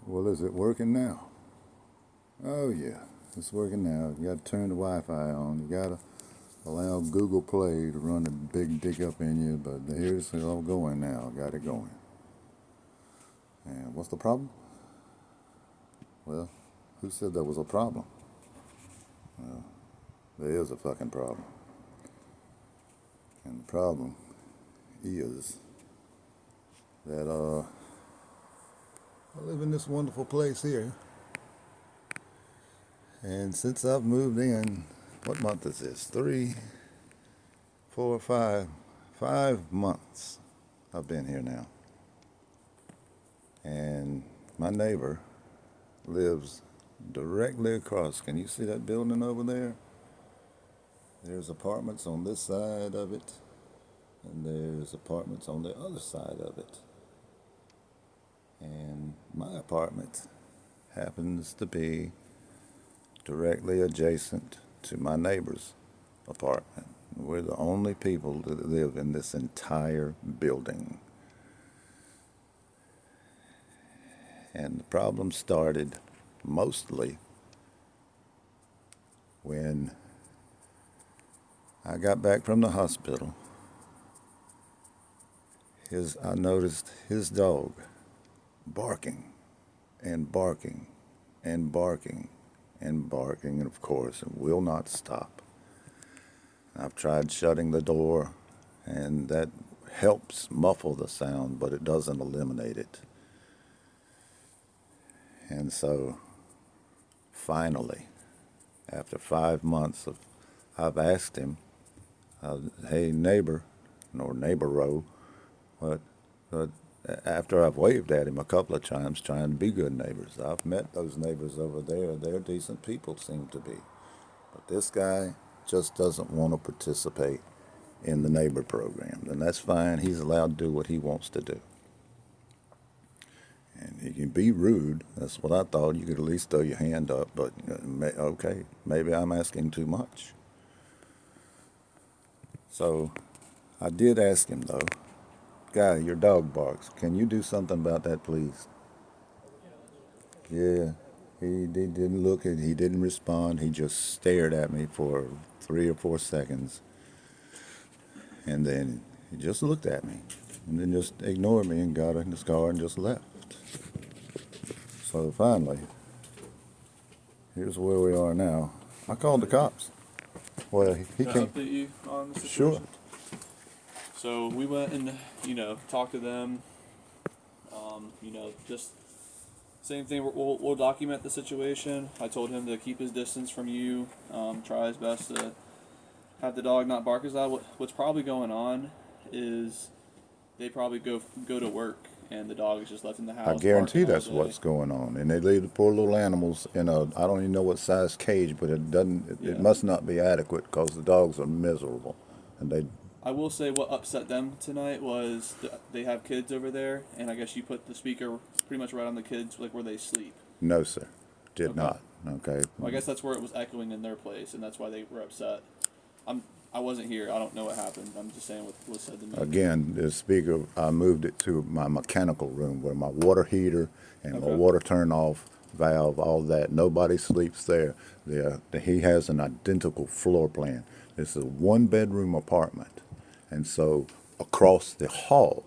Well, is it working now? Oh yeah, it's working now. You got to turn the Wi-Fi on. You got to allow Google Play to run a big dick up in you. But here's it all going now. Got it going. And what's the problem? Well, who said there was a problem? Well, there is a fucking problem. And the problem is that I live in this wonderful place here. And since I've moved in, what month is this? 3, 4, 5, 5 months I've been here now. And my neighbor lives directly across. Can you see that building over there? There's apartments on this side of it, and there's apartments on the other side of it. And my apartment happens to be directly adjacent to my neighbor's apartment. We're the only people that live in this entire building. And the problem started mostly when I got back from the hospital. I noticed his dog barking and barking and barking and barking, and of course, it will not stop. I've tried shutting the door, and that helps muffle the sound, but it doesn't eliminate it. And so, finally, after 5 months I've asked him, hey neighbor, or neighbor-o, what, after I've waved at him a couple of times trying to be good neighbors. I've met those neighbors over there. They're decent people, seem to be. But this guy just doesn't want to participate in the neighbor program. And that's fine. He's allowed to do what he wants to do. And he can be rude. That's what I thought. You could at least throw your hand up. But, okay, maybe I'm asking too much. So I did ask him, though, guy, your dog barks. Can you do something about that, please? Yeah, he didn't look at, he didn't respond. He just stared at me for 3 or 4 seconds. And then he just looked at me and then just ignored me and got in his car and just left. So finally, here's where we are now. I called the cops. Well, he Can I came. update you on the situation? Sure. So we went and, talked to them. Just same thing. We'll document the situation. I told him to keep his distance from you. Try his best to have the dog not bark as loud. What's probably going on is they probably go to work and the dog is just left in the I house guarantee barking all that's day. what's going on. And they leave the poor little animals in a, I don't even know what size cage, but it Yeah. must not be adequate because the dogs are miserable. And they, I will say what upset them tonight was they have kids over there, and I guess you put the speaker pretty much right on the kids, like where they sleep. no, sir, did Okay. not. Okay. Well, I guess that's where it was echoing in their place, and that's why they were upset. I wasn't here. I don't know what happened. I'm just saying what was said to me. Again, the speaker, I moved it to my mechanical room where my water heater and my Okay. water turn off valve, all that. Nobody sleeps there. He has an identical floor plan. It's a 1 bedroom apartment. And so across the hall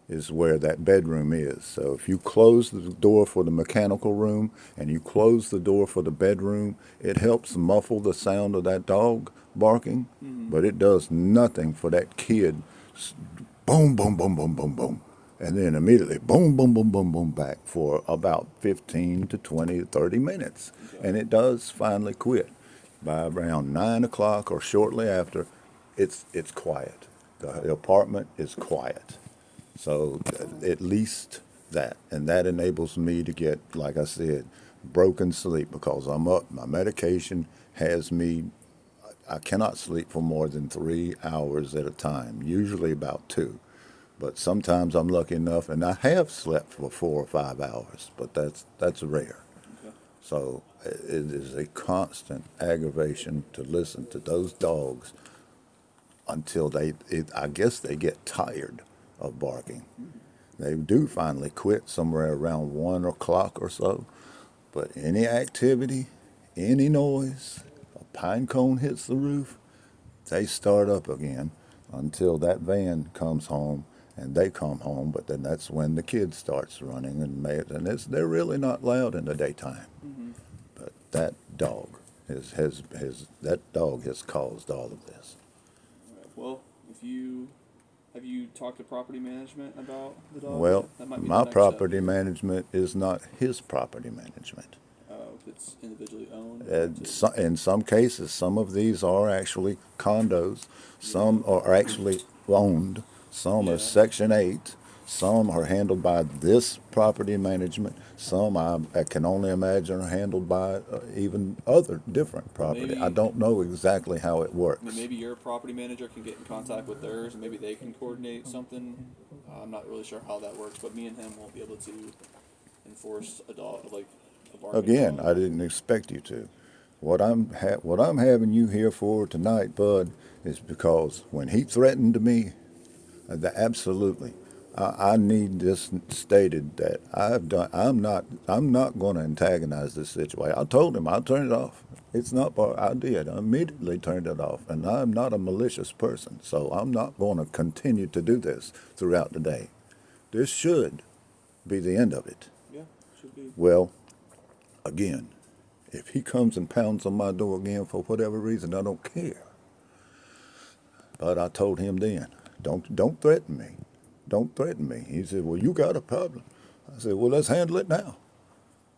is where that bedroom is. So if you close the door for the mechanical room and you close the door for the bedroom, it helps muffle the sound of that dog barking, but it does nothing for that kid. Boom, boom, boom, boom, boom, boom. And then immediately boom, boom, boom, boom, boom back for about 15 to 20 to 30 minutes. Okay. And it does finally quit. By around 9 o'clock or shortly after, it's quiet. The apartment is quiet. So at least that. And that enables me to get, like I said, broken sleep because I'm up. My medication has me, I cannot sleep for more than 3 hours at a time, usually about 2. But sometimes I'm lucky enough, and I have slept for 4 or 5 hours, but that's rare. Okay. So it is a constant aggravation to listen to those dogs until I guess they get tired of barking. They do finally quit somewhere around 1 o'clock or so. But any activity, any noise, a pine cone hits the roof, they start up again until that van comes home and they come home. But then that's when the kid starts running and they're really not loud in the daytime. Mm-hmm. But that dog that dog has caused all of this. All right. Well, if you have you talked to property management about the dog Well, yet? That might be the my next step property here. management is not his property management. If it's individually owned. Or In some cases, some of these are actually condos, some are actually owned, some are Yeah. Section 8, some are handled by this property management, some I can only imagine are handled by even other different property. I maybe don't know exactly how it I mean, works. maybe your property manager can get in contact with theirs, and maybe they can coordinate something. I'm not really sure how that works, but me and him won't be able to enforce a dog like a barking Again, dog. I didn't expect you to. What I'm having you here for tonight, Bud, is because when he threatened me, absolutely, I need this stated that I've done. I'm not going to antagonize this situation. I told him I'll turn it off. It's not. I did. I immediately turned it off, and I'm not a malicious person, so I'm not going to continue to do this throughout the day. This should be the end of it. Yeah, should be. Well, again, if he comes and pounds on my door again for whatever reason, I don't care. But I told him then, don't threaten me. Don't threaten me. He said, well, you got a problem. I said, well, let's handle it now.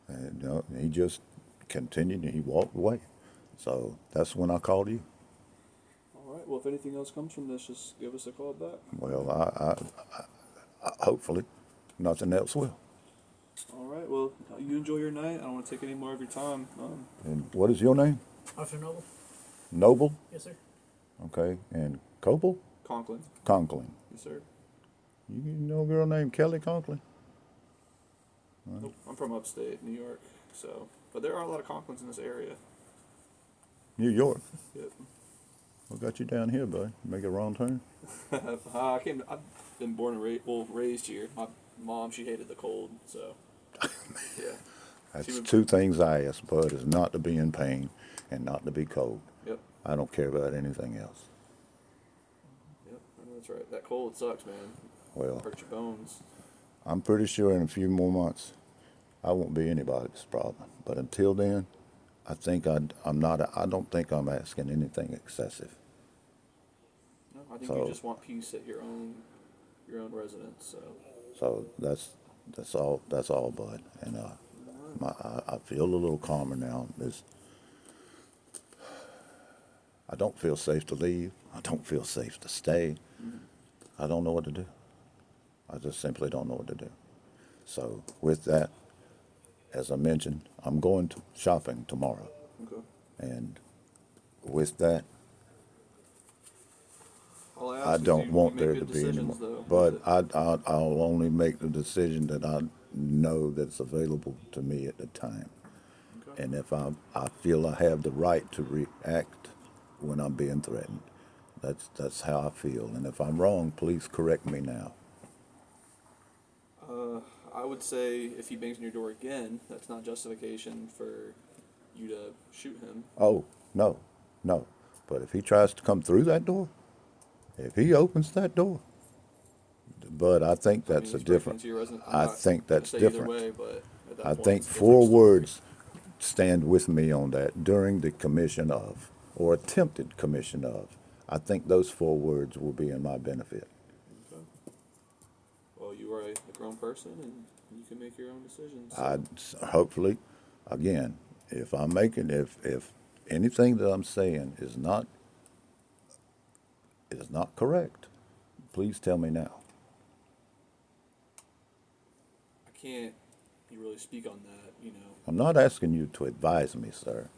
And he just continued and he walked away. So that's when I called you. All right. Well, if anything else comes from this, just give us a call back. Well, hopefully nothing else will. All right. Well, you enjoy your night. I don't want to take any more of your time. And what is your name? Officer Noble? Noble? Yes, sir. Okay. And Copel? Conklin. Conklin. Yes, sir. You know a girl named Kelly Conklin? Nope. I'm from upstate New York, so but there are a lot of Conklins in this area. New York. Yep. What got you down here, bud? Make a wrong turn? I've been born and raised here. My mom, she hated the cold, so yeah. That's She would- two things I ask, bud, is not to be in pain and not to be cold. Yep. I don't care about anything else. Yep. I know that's right. That cold sucks, man. Well, Hurt your bones. I'm pretty sure in a few more months, I won't be anybody's problem. But until then, I think I don't think I'm asking anything excessive. No, I think So- you just want peace at your own residence. So So that's all, bud. And I feel a little calmer now. I don't feel safe to leave. I don't feel safe to stay. I don't know what to do. I just simply don't know what to do. So with that, as I mentioned, I'm going to shopping tomorrow. okay. And with that, All I ask I is don't you want make there good to be any more. decisions, though. But I'll only make the decision that I know that's available to me at the time. Okay. And if I feel I have the right to react when I'm being threatened, that's how I feel. And if I'm wrong, please correct me now. I would say if he bangs on your door again, that's not justification for you to shoot him. Oh, no. But if he tries to come through that door, if he opens that door, but I think I mean, that's a he's breaking different. into your residence. I'm I not think gonna that's say different. Either way, but at that I point, think it's a four different story. words stand with me on that: during the commission of, or attempted commission of. I think those four words will be in my benefit. Okay. Well, you are a grown person, and you can make your own decisions. So. Hopefully, again, if anything that I'm saying is not correct, please tell me now. I can't really speak on that, you know. I'm not asking you to advise me, sir.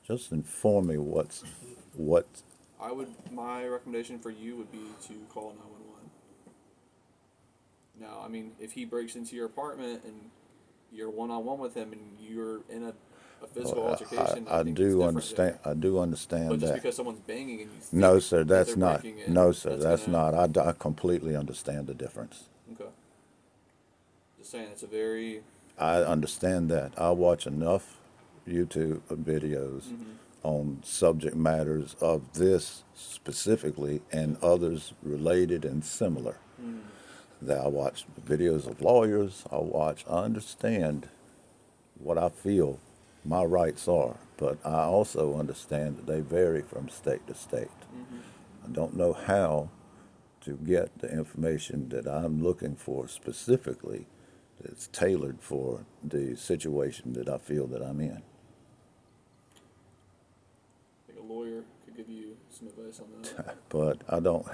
Just inform me what. My recommendation for you would be to call 911. Now, I mean, if he breaks into your apartment and you're one-on-one with him and you're in a physical altercation, I think it's do different understand. there. I do understand But just that. because someone's banging and you think No, sir, that that's they're not. breaking in, No, sir, that's gonna- not. I completely understand the difference. Okay. Just saying, it's a very. I understand that. I watch enough YouTube videos on subject matters of this specifically and others related and similar. That I watch videos of lawyers. I understand what I feel my rights are, but I also understand that they vary from state to state. I don't know how to get the information that I'm looking for specifically that's tailored for the situation that I feel that I'm in. I think a lawyer could give you some advice on that. But I don't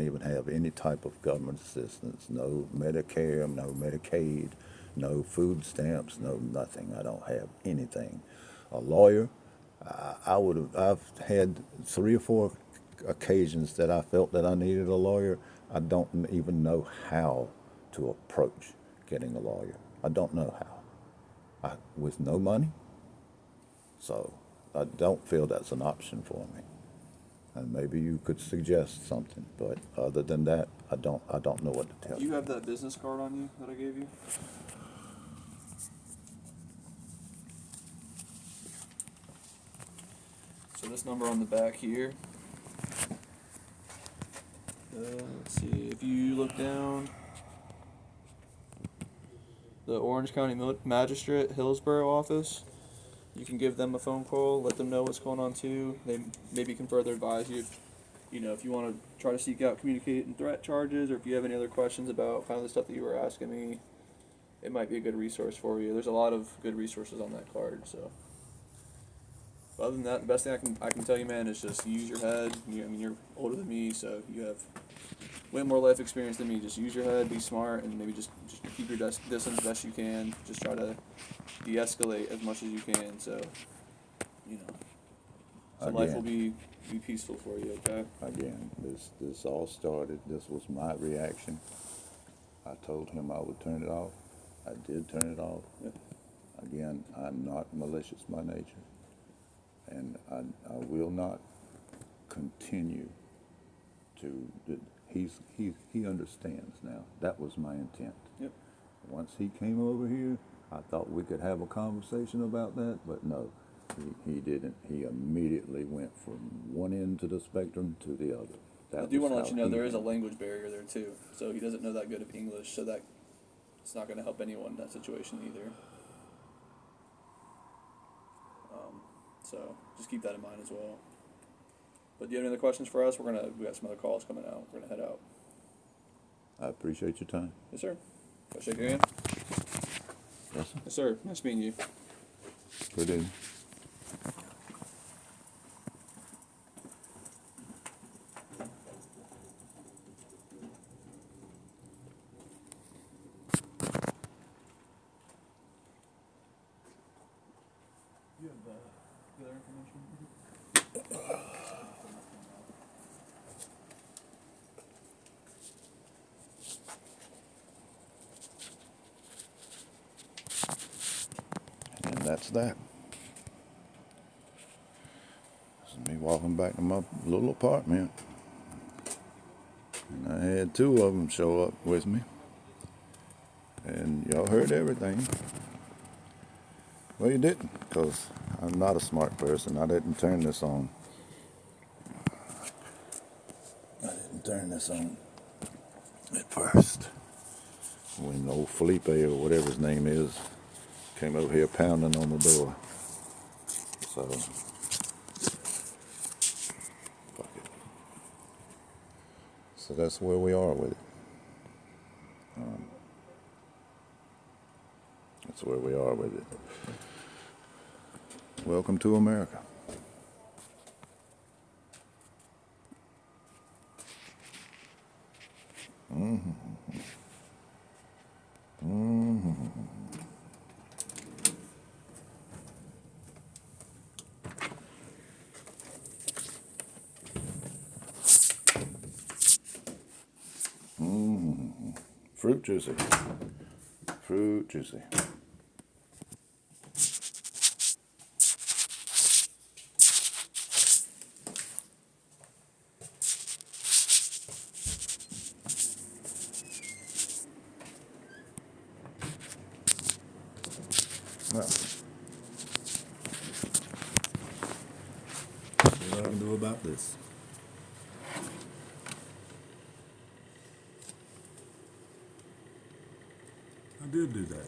even have any type of government assistance, no Medicare, no Medicaid, no food stamps, no nothing. I don't have anything. A lawyer, I've had 3 or 4 occasions that I felt that I needed a lawyer. I don't even know how to approach getting a lawyer. I don't know how. With no money. So I don't feel that's an option for me. And maybe you could suggest something, but other than that, I don't know what to tell Do you you. have that business card on you that I gave you? So this number on the back here. Let's see. If you look down, the Orange County Magistrate Hillsborough office, you can give them a phone call, let them know what's going on too. They maybe can further advise you. If you want to try to seek out communicate and threat charges, or if you have any other questions about kind of the stuff that you were asking me, it might be a good resource for you. There's a lot of good resources on that card. So, but other than that, the best thing I can tell you, man, is just use your head. You're older than me, so you have way more life experience than me. Just use your head, be smart, and maybe just keep your distance best you can. Just try to de-escalate as much as you can. So, you know, so life will be peaceful for you. Okay. Again, this all started. This was my reaction. I told him I would turn it off. I did turn it off. Yeah. Again, I'm not malicious by nature, and I will not continue to. He understands now. That was my intent. Yep. Once he came over here, I thought we could have a conversation about that, but no, he didn't. He immediately went from one end of the spectrum to the other. I do want to let you know there is a language barrier there too. So he doesn't know that good of English, so that it's not going to help anyone in that situation either. So just keep that in mind as well. But do you have any other questions for us? We got some other calls coming out. We're gonna head out. I appreciate your time. Yes, sir. Can I shake your hand? Yes, sir. Yes, sir. Nice meeting you. Good evening. You have the other information? And that's that. This is me walking back to my little apartment. And I had 2 of them show up with me. And y'all heard everything. Well, you didn't, because I'm not a smart person. I didn't turn this on. At first. When old Felipe or whatever his name is came over here pounding on the door. So, fuck it. So that's where we are with it. That's where we are with it. Welcome to America. Fruit juicy. Fruit juicy. Well, what I can do about this? I did do that.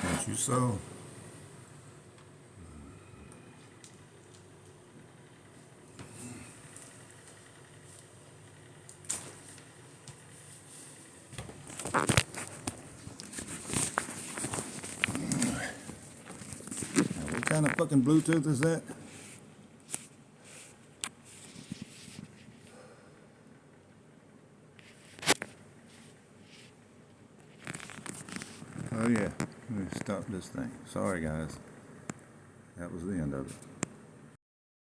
Don't you so? Now, what kind of fucking Bluetooth is that? Oh yeah, let me stop this thing. Sorry guys, that was the end of it.